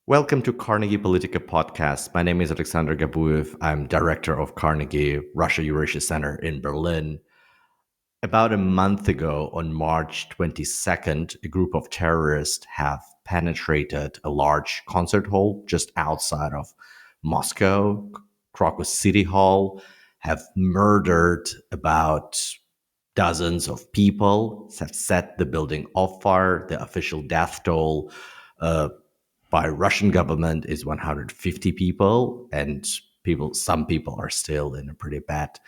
Welcome to Carnegie Politika podcast. My name is Alex Gabuev. I'm director of Carnegie Russia Eurasia Center in Berlin. About a month ago, on March 22nd, a group of terrorists have penetrated a large concert hall just outside of Moscow, Crocus City Hall, have murdered about dozens of people, have set the building on fire. The official death toll uh, by Russian government is 150 people, and some people are still in a pretty bad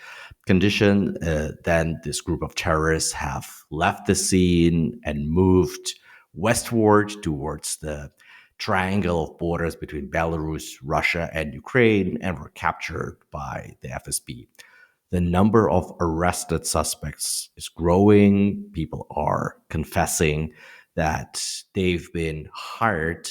condition. Then this group of terrorists have left the scene and moved westward towards the triangle of borders between Belarus, Russia, and Ukraine, and were captured by the FSB. The number of arrested suspects is growing. People are confessing that they've been hired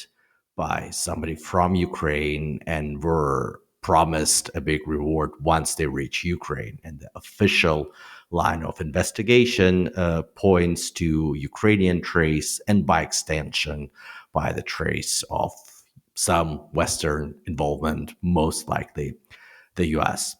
by somebody from Ukraine and were promised a big reward once they reach Ukraine. And the official line of investigation points to Ukrainian trace and by extension by the trace of some Western involvement, most likely the US.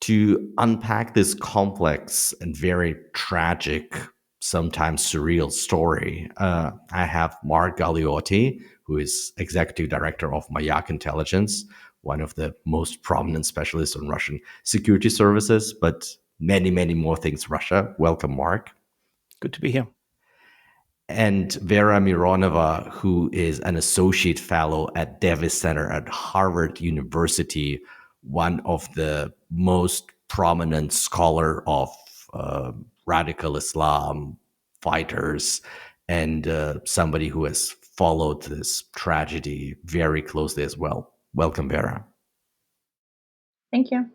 To unpack this complex and very tragic, sometimes surreal story, I have Mark Galeotti, who is executive director of Mayak Intelligence, one of the most prominent specialists on Russian security services, but many, many more things Russia. Welcome, Mark. Good to be here. And Vera Mironova, who is an associate fellow at Davis Center at Harvard University, one of the most prominent scholar of radical Islam fighters, and somebody who has followed this tragedy very closely as well. Welcome, Vera. Thank you.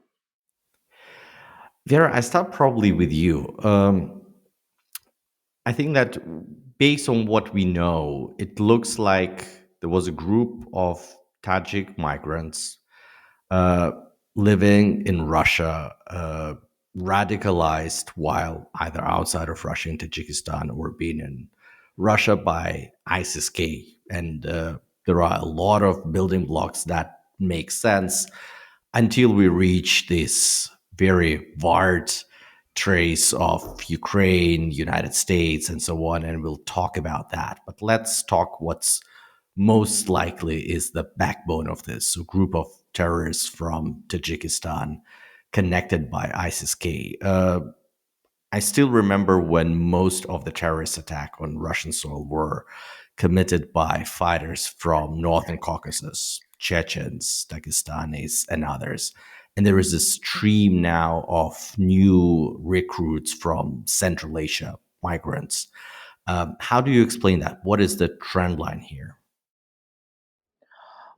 Vera, I start probably with you. I think that based on what we know, it looks like there was a group of Tajik migrants uh, living in Russia, radicalized while either outside of Russia in Tajikistan or being in Russia by ISIS-K. And there are a lot of building blocks that make sense until we reach this very wide trace of Ukraine, United States, and so on, and we'll talk about that. But let's talk what's most likely is the backbone of this. A group of terrorists from Tajikistan connected by ISIS-K. I still remember when most of the terrorist attack on Russian soil were committed by fighters from Northern Caucasus, Chechens, Dagestanis, and others. And there is a stream now of new recruits from Central Asia, migrants. How do you explain that? What is the trend line here?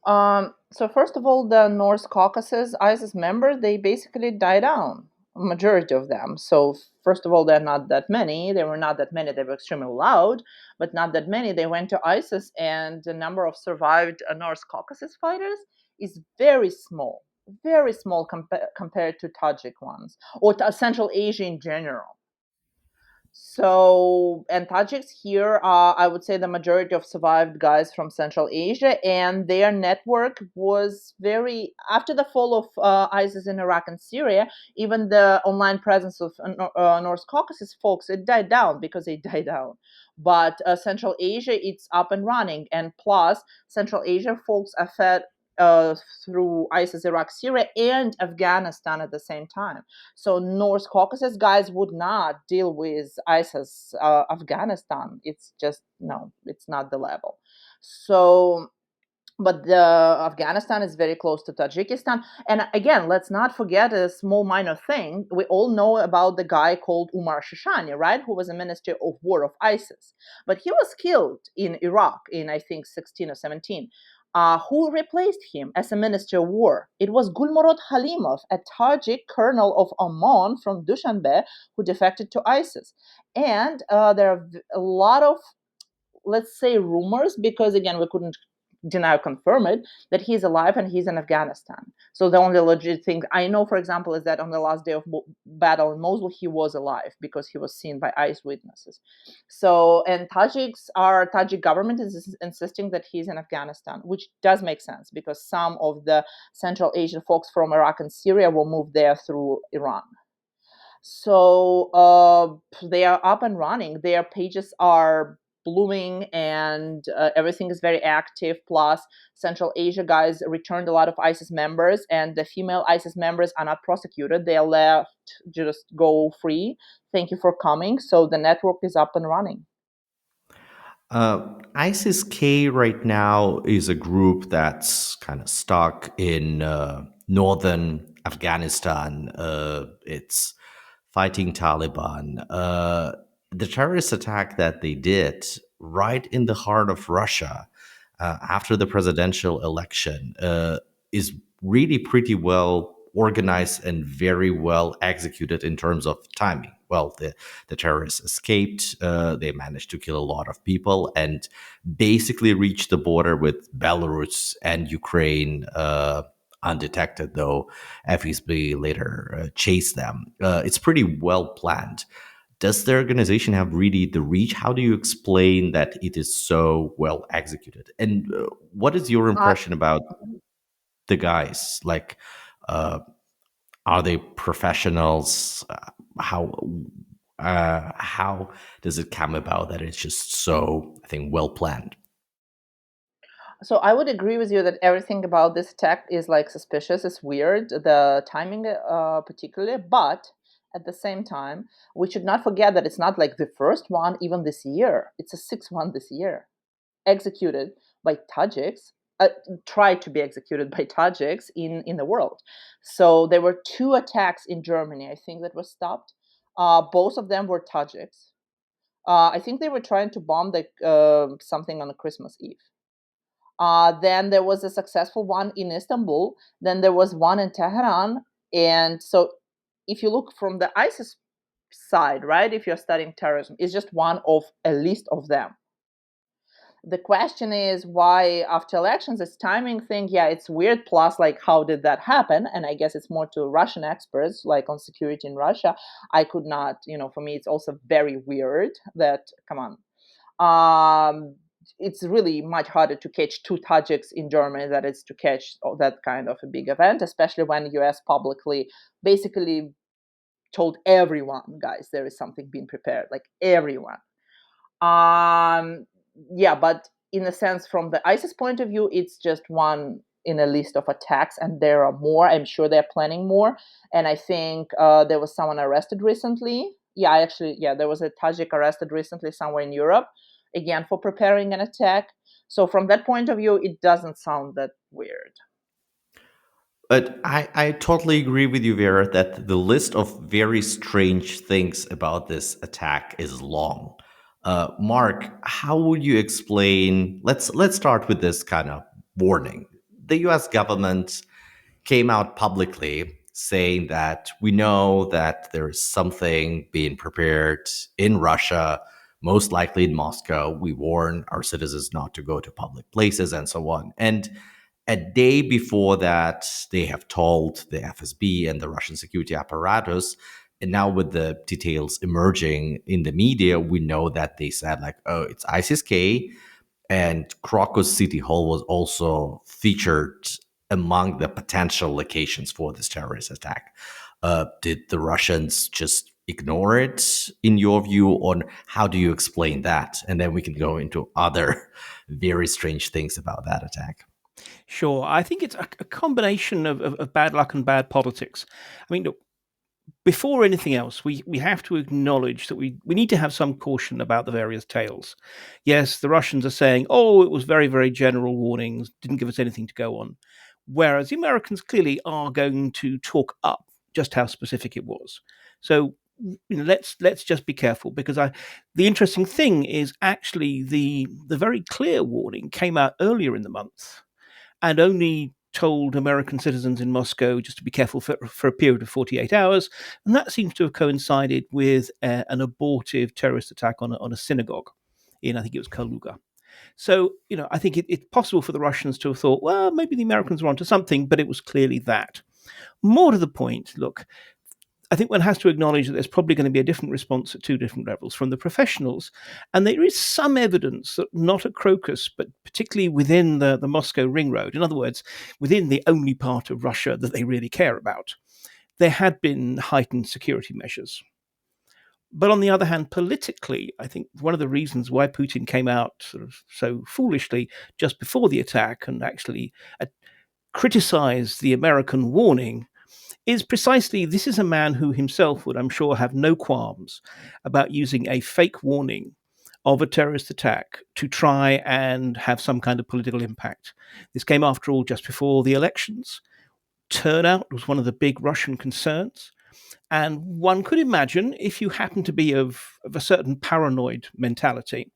So first of all, the North Caucasus ISIS members, they basically died down, majority of them. So first of all, they're not that many. They were not that many. They were extremely loud, but not that many. They went to ISIS, and the number of survived North Caucasus fighters is very small compared to Tajik ones or to Central Asia in general. So, and Tajiks here are, I would say, the majority of survived guys from Central Asia, and their network was very, after the fall of ISIS in Iraq and Syria, even the online presence of North Caucasus folks, it died down because they died down. But Central Asia, it's up and running. And plus, Central Asia folks are fed through ISIS, Iraq, Syria, and Afghanistan at the same time. So North Caucasus guys would not deal with ISIS, Afghanistan. It's just no, it's not the level. So, but the Afghanistan is very close to Tajikistan. And again, let's not forget a small minor thing. We all know about the guy called Umar Shishani, right? Who was a minister of war of ISIS. But he was killed in Iraq in, I think, 16 or 17. Who replaced him as a minister of war? It was Gulmurod Halimov, a Tajik colonel of Oman from Dushanbe who defected to ISIS. And there are a lot of, let's say, rumors, because again, we couldn't deny or confirm it, that he's alive and he's in Afghanistan. So the only legit thing I know, for example, is that on the last day of battle in Mosul, he was alive because he was seen by eyes witnesses. So, and Tajik government is insisting that he's in Afghanistan, which does make sense because some of the Central Asian folks from Iraq and Syria will move there through Iran. So they are up and running. Their pages are blooming and everything is very active. Plus, Central Asia guys returned a lot of ISIS members, and the female ISIS members are not prosecuted. They are left just go free. Thank you for coming. So the network is up and running. ISIS K right now is a group that's kind of stuck in northern Afghanistan. It's fighting Taliban. The terrorist attack that they did right in the heart of Russia after the presidential election is really pretty well organized and very well executed in terms of timing. Well, the terrorists escaped. They managed to kill a lot of people and basically reached the border with Belarus and Ukraine undetected, though FSB later chased them. It's pretty well planned. Does the organization have really the reach? How do you explain that it is so well executed? And what is your Uh, impression about the guys? Like, uh, are they professionals? How does it come about that it's just so, I think, well planned? So I would agree with you that everything about this attack is like suspicious. It's weird, the timing, particularly. But at the same time, we should not forget that it's not like the first one, even this year. It's a sixth one this year, executed by Tajiks. Tried to be executed by Tajiks in the world. So there were two attacks in Germany, I think, that were stopped. Both of them were Tajiks. I think they were trying to bomb something on a Christmas Eve. Then there was a successful one in Istanbul. Then there was one in Tehran. And so, if you look from the ISIS side, right, if you're studying terrorism, it's just one of a list of them. The question is why after elections, this timing thing, yeah, it's weird. Plus, like, how did that happen? And I guess it's more to Russian experts, like on security in Russia. I could not, for me, it's also very weird that, come on, it's really much harder to catch two Tajiks in Germany than it's to catch that kind of a big event, especially when the US publicly basically told everyone, guys, there is something being prepared, like everyone. Um, yeah, but in a sense, from the ISIS point of view, it's just one in a list of attacks, and there are more. I'm sure they're planning more. And I think there was someone arrested recently. Yeah, there was a Tajik arrested recently somewhere in Europe, again for preparing an attack. So from that point of view, it doesn't sound that weird. But I totally agree with you, Vera, that the list of very strange things about this attack is long. Mark, how would you explain? Let's start with this kind of warning. The U.S. government came out publicly saying that we know that there is something being prepared in Russia, most likely in Moscow. We warn our citizens not to go to public places and so on. And a day before that, they have told the FSB and the Russian security apparatus. And now, with the details emerging in the media, we know that they said, like, oh, it's ISIS K. And Crocus City Hall was also featured among the potential locations for this terrorist attack. Did the Russians just ignore it, in your view, on how do you explain that? And then we can go into other very strange things about that attack. Sure. I think it's a combination of bad luck and bad politics. I mean, look, before anything else, we have to acknowledge that we need to have some caution about the various tales. Yes, the Russians are saying, oh, it was very, very general warnings, didn't give us anything to go on. Whereas the Americans clearly are going to talk up just how specific it was. So let's just be careful because the interesting thing is actually the very clear warning came out earlier in the month and only told American citizens in Moscow just to be careful for a period of 48 hours. And that seems to have coincided with an abortive terrorist attack on a synagogue in, I think it was Kaluga. So, I think it's possible for the Russians to have thought, well, maybe the Americans were onto something, but it was clearly that. More to the point, look, I think one has to acknowledge that there's probably going to be a different response at two different levels from the professionals. And there is some evidence that not at Crocus, but particularly within the Moscow ring road, in other words, within the only part of Russia that they really care about, there had been heightened security measures. But on the other hand, politically, I think one of the reasons why Putin came out sort of so foolishly just before the attack and actually criticized the American warning is precisely this is a man who himself would, I'm sure, have no qualms about using a fake warning of a terrorist attack to try and have some kind of political impact. This came, after all, just before the elections. Turnout was one of the big Russian concerns. And one could imagine, if you happen to be of a certain paranoid mentality,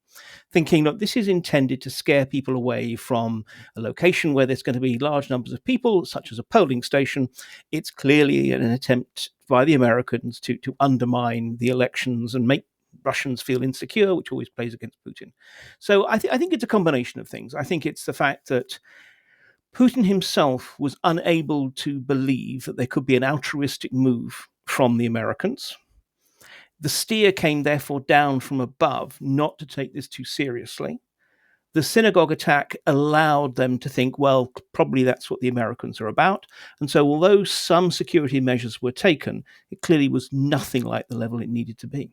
thinking that this is intended to scare people away from a location where there's going to be large numbers of people, such as a polling station. It's clearly an attempt by the Americans to undermine the elections and make Russians feel insecure, which always plays against Putin. So I think it's a combination of things. I think it's the fact that Putin himself was unable to believe that there could be an altruistic move from the Americans. The steer came therefore down from above not to take this too seriously. The synagogue attack allowed them to think, well, probably that's what the Americans are about. And so, although some security measures were taken, it clearly was nothing like the level it needed to be.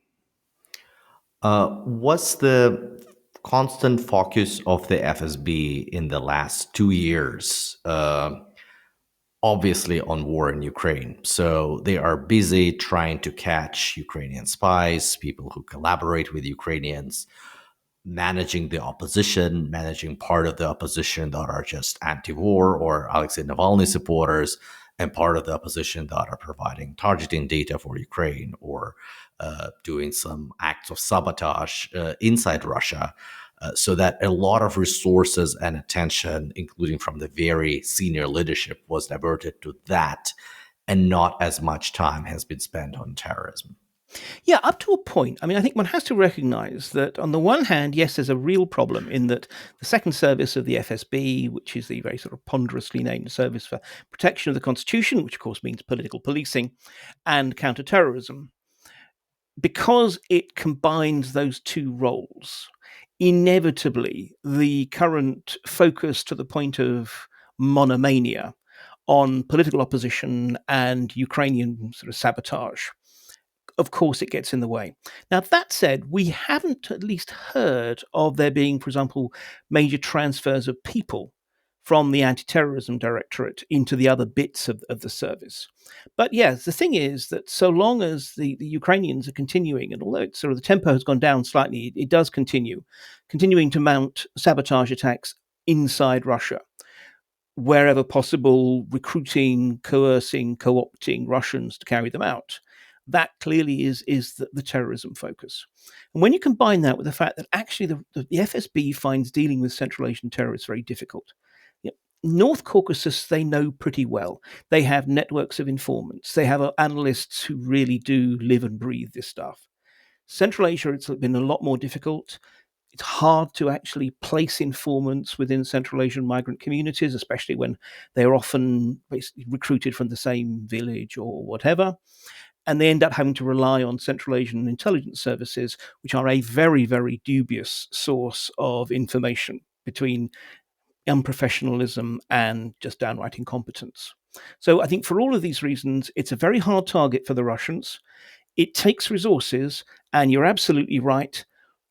Was the constant focus of the FSB in the last 2 years obviously on war in Ukraine? So they are busy trying to catch Ukrainian spies, people who collaborate with Ukrainians, managing the opposition, managing part of the opposition that are just anti-war or Alexei Navalny supporters, and part of the opposition that are providing targeting data for Ukraine or doing some acts of sabotage inside Russia. So that a lot of resources and attention, including from the very senior leadership, was diverted to that, and not as much time has been spent on terrorism. Yeah, up to a point. I mean, I think one has to recognize that on the one hand, yes, there's a real problem in that the second service of the FSB, which is the very sort of ponderously named Service for Protection of the Constitution, which of course means political policing and counterterrorism, because it combines those two roles, inevitably the current focus to the point of monomania on political opposition and Ukrainian sort of sabotage, of course, it gets in the way. Now, that said, we haven't at least heard of there being, for example, major transfers of people from the anti-terrorism directorate into the other bits of the service. But yes, the thing is that so long as the Ukrainians are continuing, and although it's sort of the tempo has gone down slightly, it does continuing to mount sabotage attacks inside Russia, wherever possible, recruiting, coercing, co-opting Russians to carry them out. That clearly is the terrorism focus. And when you combine that with the fact that actually the FSB finds dealing with Central Asian terrorists very difficult. North Caucasus, they know pretty well. They have networks of informants. They have analysts who really do live and breathe this stuff. Central Asia, it's been a lot more difficult. It's hard to actually place informants within Central Asian migrant communities, especially when they're often basically recruited from the same village or whatever. And they end up having to rely on Central Asian intelligence services, which are a very, very dubious source of information between unprofessionalism and just downright incompetence. So I think for all of these reasons, it's a very hard target for the Russians. It takes resources, and you're absolutely right.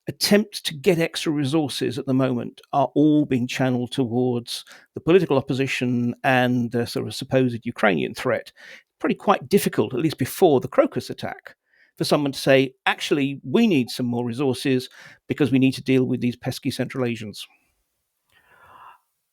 Attempts to get extra resources at the moment are all being channeled towards the political opposition and the sort of supposed Ukrainian threat. Probably quite difficult, at least before the Crocus attack, for someone to say, actually, we need some more resources because we need to deal with these pesky Central Asians.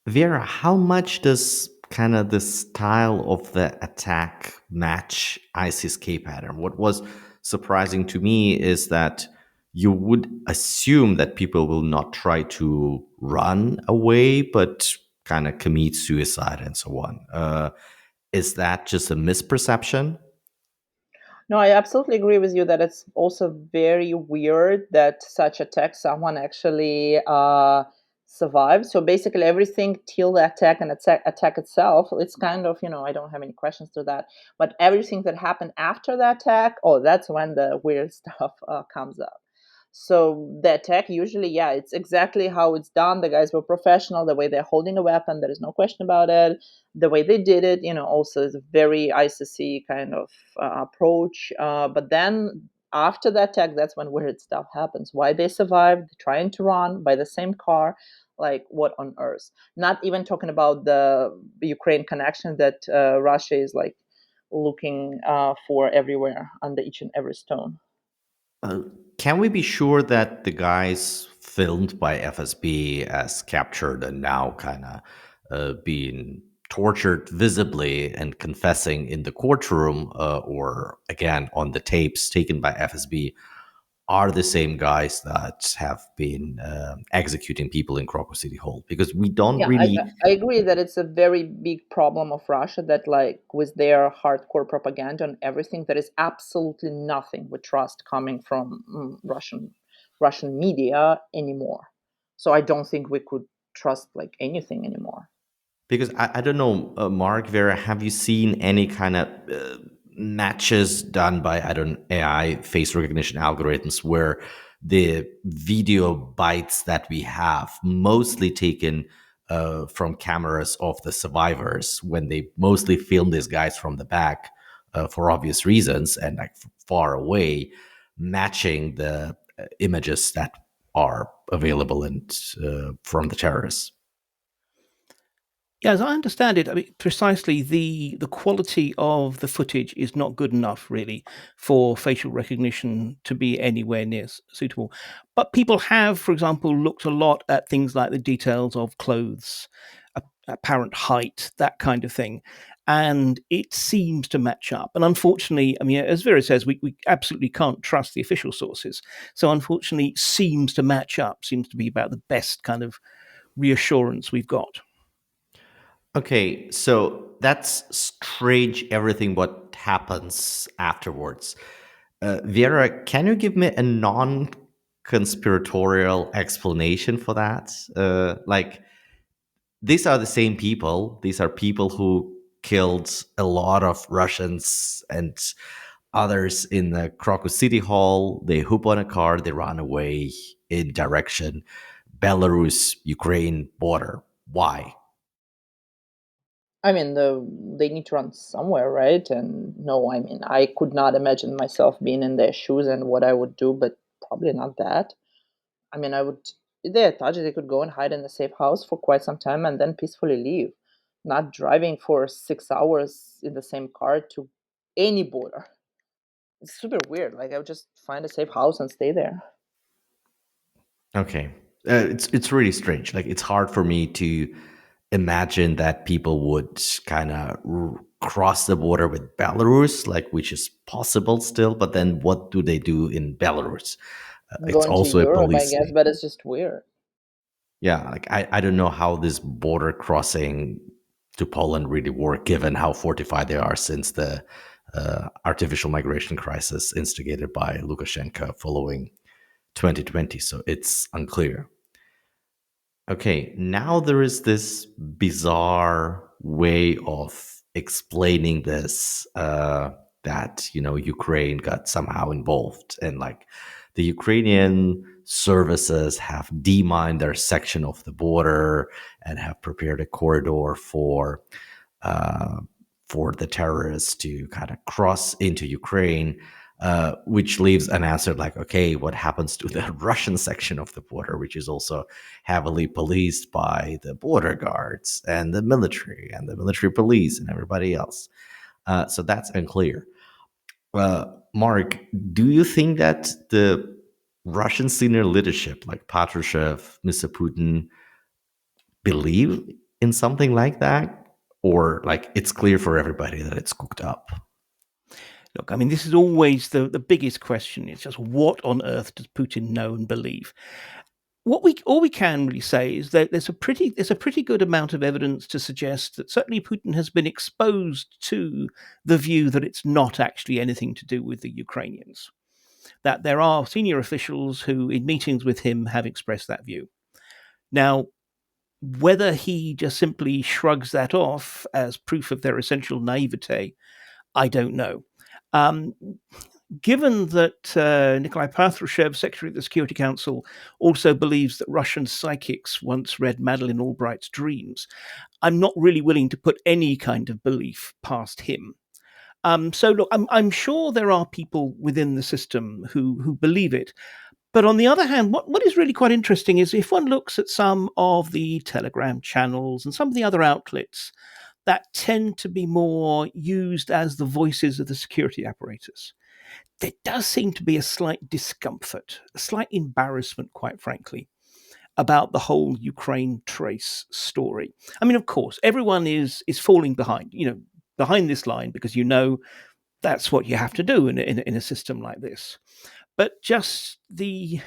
Vera, how much does kind of the style of the attack match ISIS K pattern? What was surprising to me is that you would assume that people will not try to run away, but kind of commit suicide and so on. Is that just a misperception? No, I absolutely agree with you that it's also very weird that such attacks, someone actually survived. So basically everything till the attack and attack itself, it's kind of, I don't have any questions to that. But everything that happened after the attack, that's when the weird stuff comes up. So the attack usually, it's exactly how it's done. The guys were professional. The way they're holding a weapon, there is no question about it. The way they did it, also is a very ICC kind of approach. But then after the attack, that's when weird stuff happens. Why they survived, trying to run by the same car, like what on earth? Not even talking about the Ukraine connection that Russia is like looking for everywhere under each and every stone. Uh, can we be sure that the guys filmed by FSB as captured and now kind of being tortured visibly and confessing in the courtroom, or again on the tapes taken by FSB, are the same guys that have been executing people in Crocus City Hall? Because we don't Yeah, I, really. I agree that it's a very big problem of Russia that, like, with their hardcore propaganda and everything, there is absolutely nothing with trust coming from Russian media anymore. So I don't think we could trust like anything anymore. Because I don't know, Mark, Vera, have you seen any kind of matches done by, I don't AI face recognition algorithms where the video bites that we have, mostly taken from cameras of the survivors, when they mostly film these guys from the back for obvious reasons and like far away, matching the images that are available and from the terrorists? Yeah, as I understand it, I mean, precisely the quality of the footage is not good enough, really, for facial recognition to be anywhere near suitable. But people have, for example, looked a lot at things like the details of clothes, apparent height, that kind of thing, and it seems to match up. And unfortunately, I mean, as Vera says, we absolutely can't trust the official sources. So unfortunately, seems to match up, seems to be about the best kind of reassurance we've got. Okay, so that's strange, everything what happens afterwards. Vera, can you give me a non conspiratorial explanation for that? Like, these are the same people. These are people who killed a lot of Russians and others in the Crocus City Hall. They hoop on a car, they run away in direction Belarus Ukraine border. Why? I mean, they need to run somewhere, right? And no, I mean, I could not imagine myself being in their shoes and what I would do, but probably not that. I mean, I would, if they're Tajik, they could go and hide in a safe house for quite some time and then peacefully leave, not driving for 6 hours in the same car to any border. It's super weird. Like, I would just find a safe house and stay there. Okay, it's really strange. Like, it's hard for me to imagine that people would kind of cross the border with Belarus, like, which is possible still. But then, what do they do in Belarus? It's Going to also a Europe, I police guess, state. but it's just weird. Yeah, like I don't know how this border crossing to Poland really work, given how fortified they are since the artificial migration crisis instigated by Lukashenko following 2020. So it's unclear. Okay, now there is this bizarre way of explaining this, that Ukraine got somehow involved, and like the Ukrainian services have demined their section of the border and have prepared a corridor uh, for the terrorists to kind of cross into Ukraine, which leaves unanswered, like, okay, what happens to the Russian section of the border, which is also heavily policed by the border guards and the military police and everybody else. So that's unclear. Mark, do you think that the Russian senior leadership, like Patrushev, Mr. Putin, believe in something like that? Or like it's clear for everybody that it's cooked up? Look, I mean, this is always the biggest question. It's just what on earth does Putin know and believe? All we can really say is that there's a pretty good amount of evidence to suggest that certainly Putin has been exposed to the view that it's not actually anything to do with the Ukrainians. That there are senior officials who, in meetings with him, have expressed that view. Now, Whether he just simply shrugs that off as proof of their essential naivete, I don't know. Um, Given that Nikolai Patrushev, Secretary of the Security Council, also believes that Russian psychics once read Madeleine Albright's dreams, I'm not really willing to put any kind of belief past him. So look, I'm sure there are people within the system who believe it. But on the other hand, what is really quite interesting is if one looks at some of the Telegram channels and some of the other outlets that tend to be more used as the voices of the security apparatus, there does seem to be a slight discomfort, a slight embarrassment, quite frankly, about the whole Ukraine trace story. I mean, of course, everyone is falling behind, behind this line because that's what you have to do in a system like this. But just the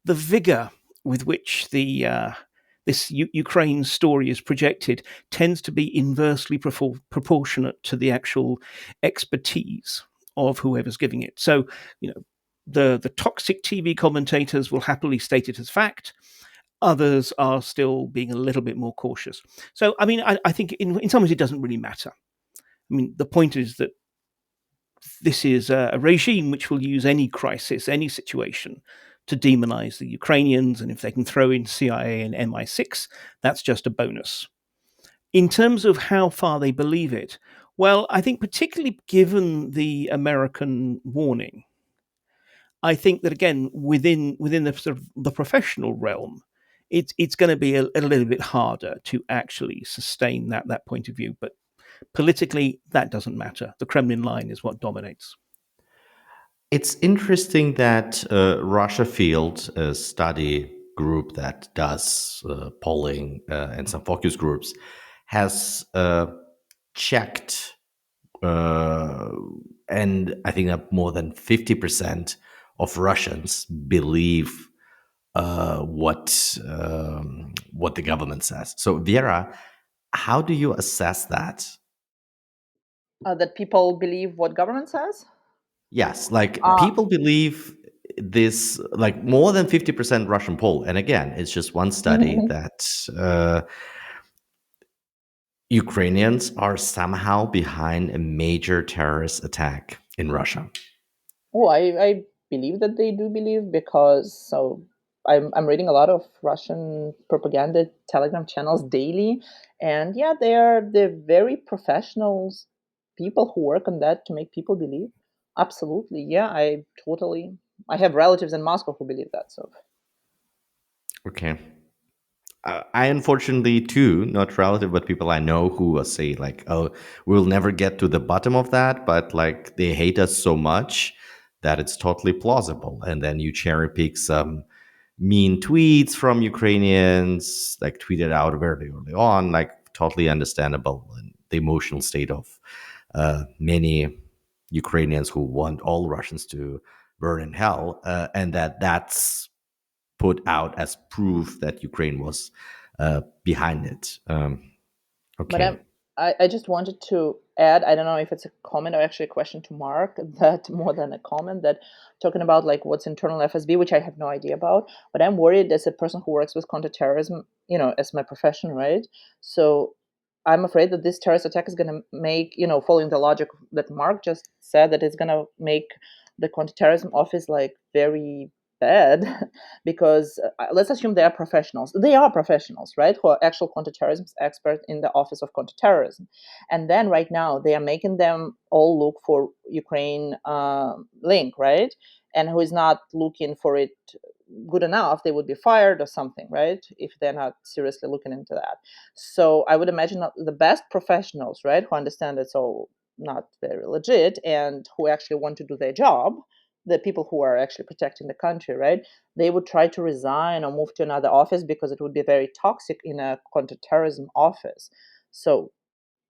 vigor with which this Ukraine story is projected tends to be inversely proportionate to the actual expertise of whoever's giving it. So, the toxic TV commentators will happily state it as fact. Others are still being a little bit more cautious. So, I mean, I think in some ways it doesn't really matter. I mean, the point is that this is a regime which will use any crisis, any situation to demonize the Ukrainians. And if they can throw in CIA and MI6, that's just a bonus. In terms of how far they believe it, well, I think particularly given the American warning, I think that again within the sort of the professional realm, it's going to be a little bit harder to actually sustain that point of view. But politically, that doesn't matter. The Kremlin line is what dominates. It's interesting that Russia Field, a study group that does polling and some focus groups, has checked, and I think that more than 50% of Russians believe what the government says. So, Vera, how do you assess that? That people believe what government says. Yes, like Uh, people believe this, like more than 50% Russian poll. And again, it's just one study that Ukrainians are somehow behind a major terrorist attack in Russia. Oh, I believe that they do believe, because I'm reading a lot of Russian propaganda Telegram channels daily, and yeah, they're very professionals, people who work on that to make people believe. Absolutely, yeah, I have relatives in Moscow who believe that. So Okay. I unfortunately too, not relative, but people I know who say like, "Oh, we'll never get to the bottom of that," but like they hate us so much that it's totally plausible. And then you cherry pick some mean tweets from Ukrainians, like tweeted out very early on, like totally understandable, and the emotional state of many Ukrainians who want all Russians to burn in hell, and that's put out as proof that Ukraine was behind it. But Okay. I just wanted to add, I don't know if it's a comment or actually a question to Mark, that more than a comment, that talking about like what's internal FSB, which I have no idea about, but I'm worried as a person who works with counterterrorism, as my profession, right? So I'm afraid that this terrorist attack is going to make, following the logic that Mark just said, that it's going to make the counterterrorism office like very bad, because let's assume they are professionals. They are professionals, right? Who are actual counterterrorism experts in the Office of Counterterrorism. And then right now they are making them all look for Ukraine link, right? And who is not looking for it good enough, they would be fired or something, right? If they're not seriously looking into that. So I would imagine that the best professionals, right, who understand it's all not very legit and who actually want to do their job, the people who are actually protecting the country, right, they would try to resign or move to another office because it would be very toxic in a counterterrorism office. So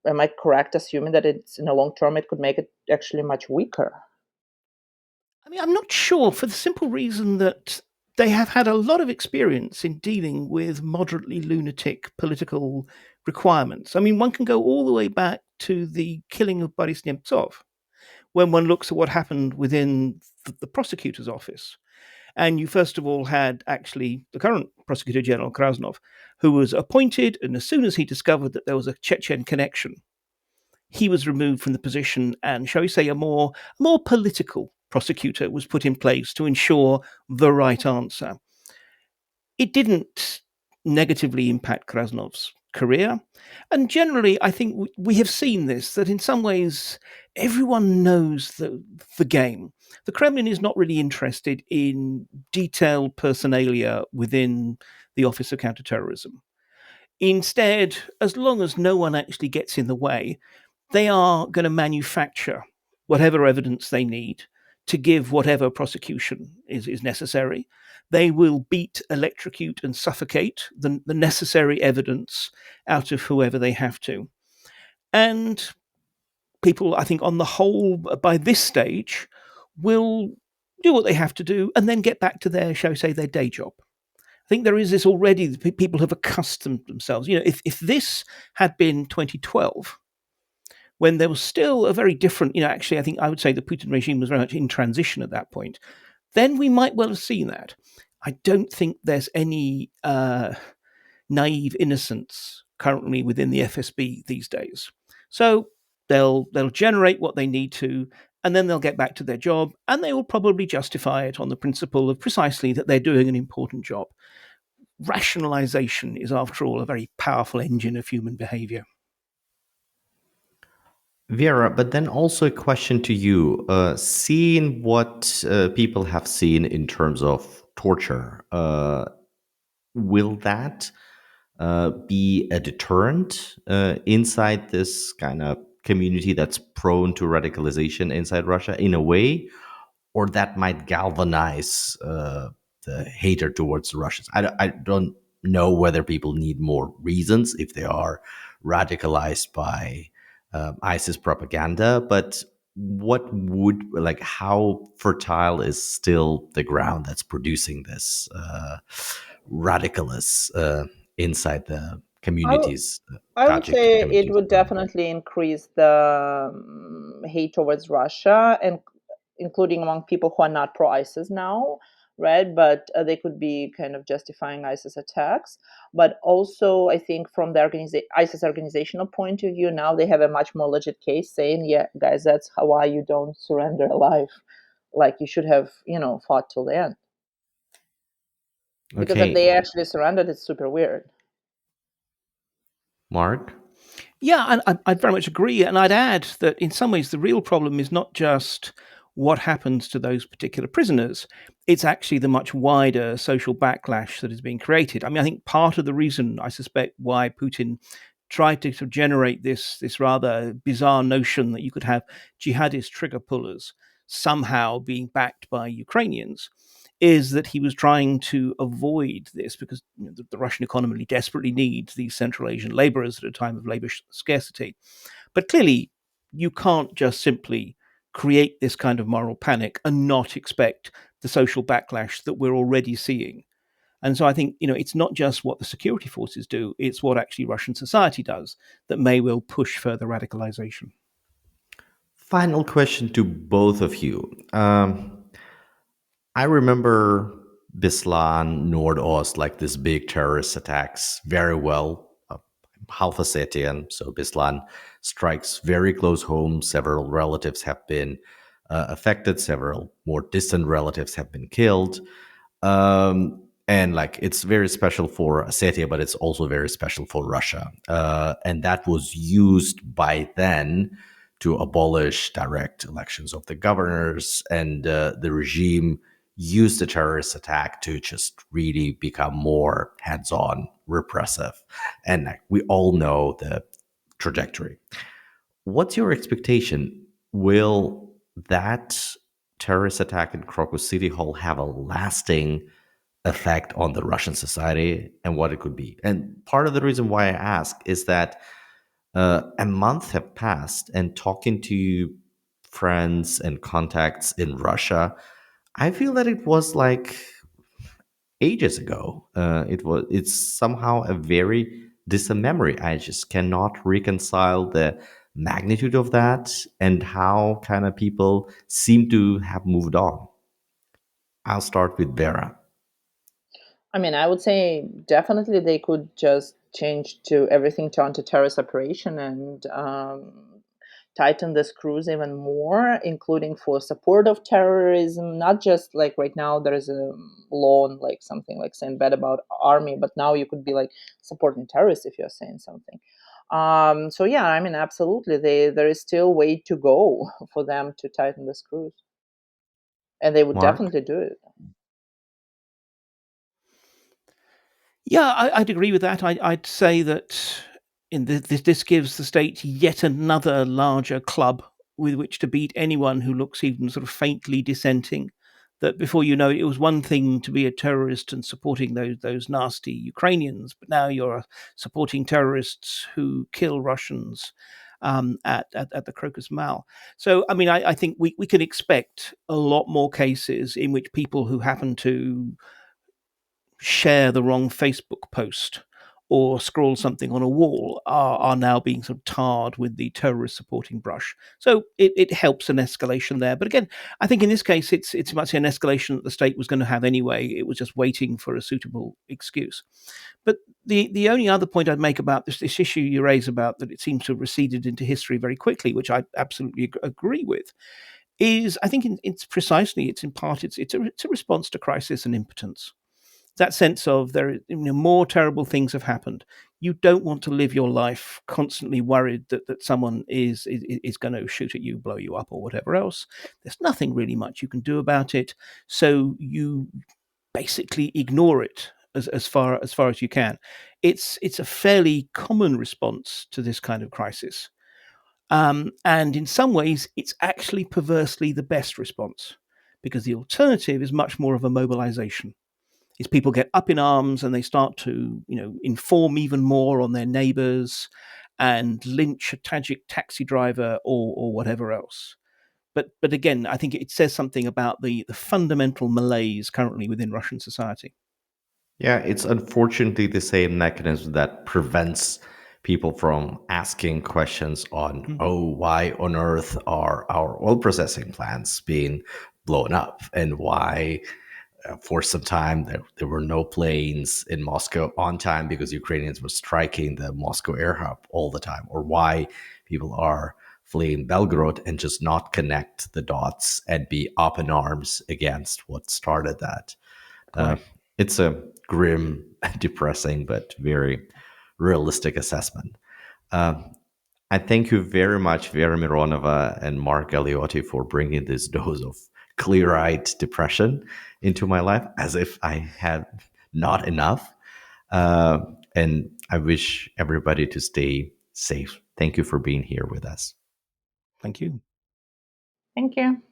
am I correct assuming that it's in the long term it could make it actually much weaker? I mean, I'm not sure, for the simple reason that they have had a lot of experience in dealing with moderately lunatic political requirements. I mean, one can go all the way back to the killing of Boris Nemtsov when one looks at what happened within the prosecutor's office. And you first of all had actually the current prosecutor general Krasnov, who was appointed, and as soon as he discovered that there was a Chechen connection, he was removed from the position, and shall we say a more political prosecutor was put in place to ensure the right answer. It didn't negatively impact Krasnov's career. And generally, I think we have seen this, that in some ways, everyone knows the game. The Kremlin is not really interested in detailed personalia within the Office of Counterterrorism. Instead, as long as no one actually gets in the way, they are going to manufacture whatever evidence they need to give whatever prosecution is necessary. They will beat, electrocute, and suffocate the necessary evidence out of whoever they have to. And people, I think, on the whole, by this stage, will do what they have to do and then get back to their, shall we say, their day job. I think there is this already, people have accustomed themselves. If this had been 2012, when there was still a very different, actually, I think I would say the Putin regime was very much in transition at that point, then we might well have seen that. I don't think there's any naive innocence currently within the FSB these days. So they'll generate what they need to, and then they'll get back to their job, and they will probably justify it on the principle of precisely that they're doing an important job. Rationalization is, after all, a very powerful engine of human behavior. Vera, but then also a question to you. Seeing what people have seen in terms of torture, will that be a deterrent inside this kind of community that's prone to radicalization inside Russia in a way, or that might galvanize the hatred towards the Russians? I don't know whether people need more reasons if they are radicalized by ISIS propaganda, but how fertile is still the ground that's producing this radicalism inside the communities, I would Tajik say it communities? would definitely increase the hate towards Russia, and including among people who are not pro ISIS now, right? But they could be kind of justifying ISIS attacks. But also, I think from the ISIS organizational point of view, now they have a much more legit case saying, yeah, guys, that's why you don't surrender alive. Like you should have, fought till the end. Because if they Okay, actually surrendered, it's super weird. Mark? Yeah, and I'd very much agree. And I'd add that in some ways, the real problem is not just what happens to those particular prisoners, it's actually the much wider social backlash that is being created. I mean, I think part of the reason, I suspect, why Putin tried to sort of generate this rather bizarre notion that you could have jihadist trigger pullers somehow being backed by Ukrainians is that he was trying to avoid this because the Russian economy desperately needs these Central Asian laborers at a time of labor scarcity. But clearly, you can't just simply create this kind of moral panic and not expect the social backlash that we're already seeing. And so I think, it's not just what the security forces do, it's what actually Russian society does that may well push further radicalization. Final question to both of you. I remember Beslan, Nordost, like this big terrorist attacks very well. Half Ossetian, so Beslan strikes very close home. Several relatives have been affected. Several more distant relatives have been killed. And like it's very special for Ossetia, but it's also very special for Russia. And that was used by then to abolish direct elections of the governors, and the regime used the terrorist attack to just really become more hands-on, repressive. And like, we all know the trajectory. What's your expectation? Will that terrorist attack in Crocus City Hall have a lasting effect on the Russian society, and what it could be? And part of the reason why I ask is that a month have passed, and talking to friends and contacts in Russia, I feel that it was like ages ago. It's somehow a very distant memory. I just cannot reconcile the magnitude of that and how kind of people seem to have moved on. I'll start with Vera. I mean, I would say definitely they could just change to everything to anti-terrorist operation and tighten the screws even more, including for support of terrorism. Not just like right now there is a law on like something like saying bad about army, but now you could be like supporting terrorists if you're saying something. So yeah, I mean, absolutely, there is still way to go for them to tighten the screws, and they would Mark? definitely do it. Yeah, I'd agree with that. I'd say that this gives the state yet another larger club with which to beat anyone who looks even sort of faintly dissenting. That before you know it, it was one thing to be a terrorist and supporting those nasty Ukrainians, but now you're supporting terrorists who kill Russians at the Crocus Mall. So, I mean, I think we can expect a lot more cases in which people who happen to share the wrong Facebook post or scroll something on a wall are now being sort of tarred with the terrorist supporting brush. So it helps an escalation there. But again, I think in this case, it's much an escalation that the state was going to have anyway. It was just waiting for a suitable excuse. But the only other point I'd make about this issue you raise about that it seems to have receded into history very quickly, which I absolutely agree with, is I think it's in part it's a response to crisis and impotence, that sense of more terrible things have happened. You don't want to live your life constantly worried that someone is going to shoot at you, blow you up, or whatever else. There's nothing really much you can do about it, so you basically ignore it as far as you can. It's a fairly common response to this kind of crisis, and in some ways, it's actually perversely the best response because the alternative is much more of a mobilization, is people get up in arms and they start to, inform even more on their neighbors and lynch a Tajik taxi driver or whatever else. But again, I think it says something about the fundamental malaise currently within Russian society. Yeah, it's unfortunately the same mechanism that prevents people from asking questions on, Mm. oh, why on earth are our oil processing plants being blown up? And why, for some time, there were no planes in Moscow on time because Ukrainians were striking the Moscow air hub all the time? Or why people are fleeing Belgorod and just not connect the dots and be up in arms against what started that? Uh, Quite. it's a grim, depressing, but very realistic assessment. Um, I thank you very much, Vera Mironova and Mark Galeotti, for bringing this dose of clear eyed depression into my life, as if I had not enough. Uh, and I wish everybody to stay safe. Thank you for being here with us. Thank you. Thank you.